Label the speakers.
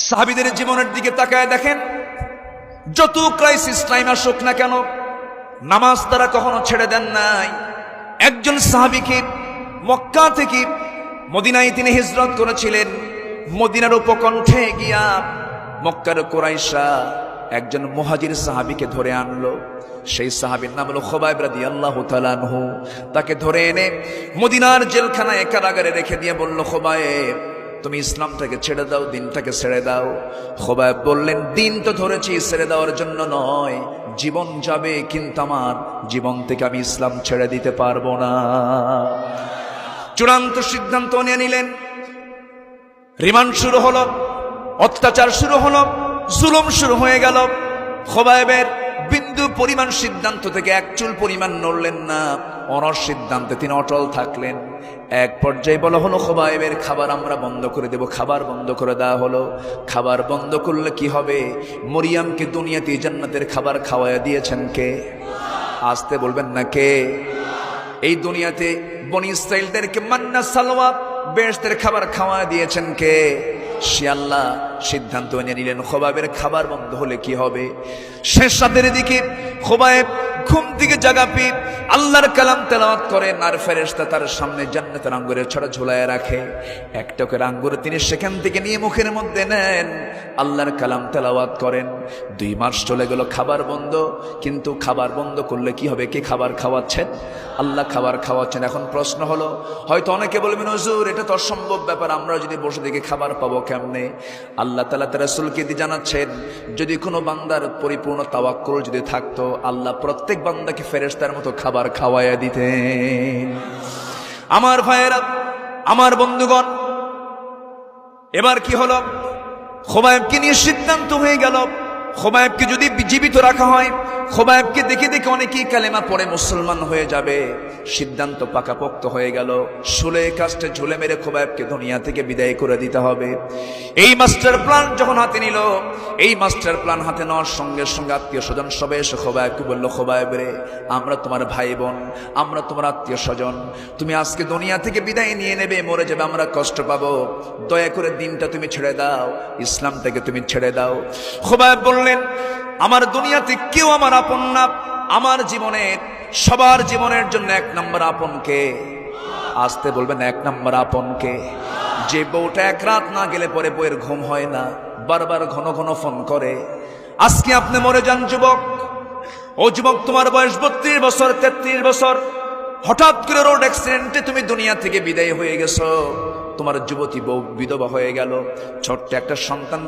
Speaker 1: সাহাবীদের জীবনের দিকে তাকায় দেখেন, যত ক্রাইসিস টাইম আসুক না কেন নামাজ তারা কখনো ছেড়ে দেন নাই। একজন সাহাবীকে মক্কা থেকে মদিনায় তিনি হিজরত করেছিলেন। মদিনার উপকণ্ঠে গিয়া মক্কার কুরাইশা একজন মুহাজির সাহাবীকে ধরে আনলো। সেই সাহাবীর নাম হলো খুবাইব রাদিয়াল্লাহু তাআলা আনহু। তাকে ধরে এনে মদিনার জেলখানায় কারাগারে রেখে দিয়ে বলল, খুবাইব তুমি ইসলামটাকে ছেড়ে দাও, দিনটাকে ছেড়ে দাও। খুবাইব বললেন, দিন তো ধরেছি, ছেড়ে দেওয়ার জন্য নয়, জীবন যাবে কিন্তু আমার জীবন থেকে আমি ইসলাম ছেড়ে দিতে পারবো না। চূড়ান্ত সিদ্ধান্ত নিয়ে নিলেন। রিমান্ড শুরু হলো, অত্যাচার শুরু হলো, জুলুম শুরু হয়ে গেল। খুবাইবের বিন্দু পরিমাণ সিদ্ধান্ত থেকে এক চুল পরিমাণ নড়লেন না, অনর সিদ্ধান্তে তিনি অটল থাকলেন। এক পর্যায়ে বলা হলো, খুবাইবের খাবার আমরা বন্ধ করে দেব। খাবার বন্ধ করে দেওয়া হলো। খাবার বন্ধ করলে কি হবে? মরিয়ামকে দুনিয়াতে জান্নাতের খাবার খাওয়াইয়া দিয়েছেন কে? আসতে বলবেন না কে? এই দুনিয়াতে বনি ইসরাইলদেরকে মান্না সালওয়া বেহেশতের খাবার খাওয়া দিয়েছেন কে? সে আল্লাহ সিদ্ধান্ত নিয়ে নিলেন, খুবাইবের খাবার বন্ধ হলে কি হবে? শেষ রাতের দিকে খুবাইব ঘুম থেকে জাগা পেয়ে আল্লাহর কালাম তেলাওয়াত করেন, আর ফেরেশতা তার সামনে জান্নাতের আঙ্গুরের ছড়া ঝুলায় রাখে। একটা করে আঙ্গুর তিনি সেখান থেকে নিয়ে মুখের মধ্যে নেন, আল্লাহর কালাম তেলাওয়াত করেন। 2 মাস চলে গেল, খাবার বন্ধ। কিন্তু খাবার বন্ধ করলে কি হবে? কে খাবার খাওয়াচ্ছেন? আল্লাহ খাবার খাওয়াচ্ছেন। এখন প্রশ্ন হলো, হয়তো অনেকে বলবেন, হুজুর এটা তো অসম্ভব ব্যাপার, আমরা যদি বসে দেখে খাবার পাবো কেমনে? আল্লাহ তাআলা তার রাসূলকে দিয়ে জানাচ্ছেন, যদি কোনো বান্দার পরিপূর্ণ তাওয়াক্কুল যদি থাকতো, আল্লাহ প্রত্যেক বান্দাকে ফেরেশতার মতো খাবার খাওয়াইয়া দিতেন। আমার ভাইয়েরা, আমার বন্ধুগণ, এবার কি হলো? খুবাইবকে নিয়ে সিদ্ধান্ত হয়ে গেল, খুবাইবকে যদি জীবিত রাখা হয়, খুবাইবকে দেখে দেখে অনেকেই কালেমা পড়ে মুসলমান হয়ে যাবে। সিদ্ধান্ত পাকাপোক্ত হয়ে গেল, শুলে কাস্টে ঝুলে মেরে খুবাইবকে দুনিয়া থেকে বিদায় করে দিতে হবে। এই মাস্টার প্ল্যান যখন হাতে নিল, এই মাস্টার প্ল্যান হাতে নেওয়ার সঙ্গে সঙ্গে আত্মীয় স্বজন সবে এসে খুবাইবকে বলল, খুবাইব রে, আমরা তোমার ভাই বোন, আমরা তোমার আত্মীয় স্বজন, তুমি আজকে দুনিয়া থেকে বিদায় নিয়ে নেবে, মরে যাবে, আমরা কষ্ট পাবো, দয়া করে দিনটা তুমি ছেড়ে দাও, ইসলামটাকে তুমি ছেড়ে দাও। খুবাইব বললেন, আমার দুনিয়াতে কেউ আমার আপন না, আমার জীবনের সবার জীবনের জন্য 1 নম্বর আপন কে? আসতে বলবেন, 1 নম্বর আপন কে? যে বউটা 1 রাত না গেলে পরে বউয়ের ঘুম হয় না, বারবার ঘন ঘন ফোন করে। আজকে আপনি মরে যান যুবক, ও যুবক তোমার বয়স 32 বছর 33 বছর, হঠাৎ করে রোড অ্যাক্সিডেন্টে তুমি দুনিয়া থেকে বিদায় হয়ে গেছো, তোমার যুবতী বউ বিধবা হয়ে গেল, ছোট্ট একটা সন্তান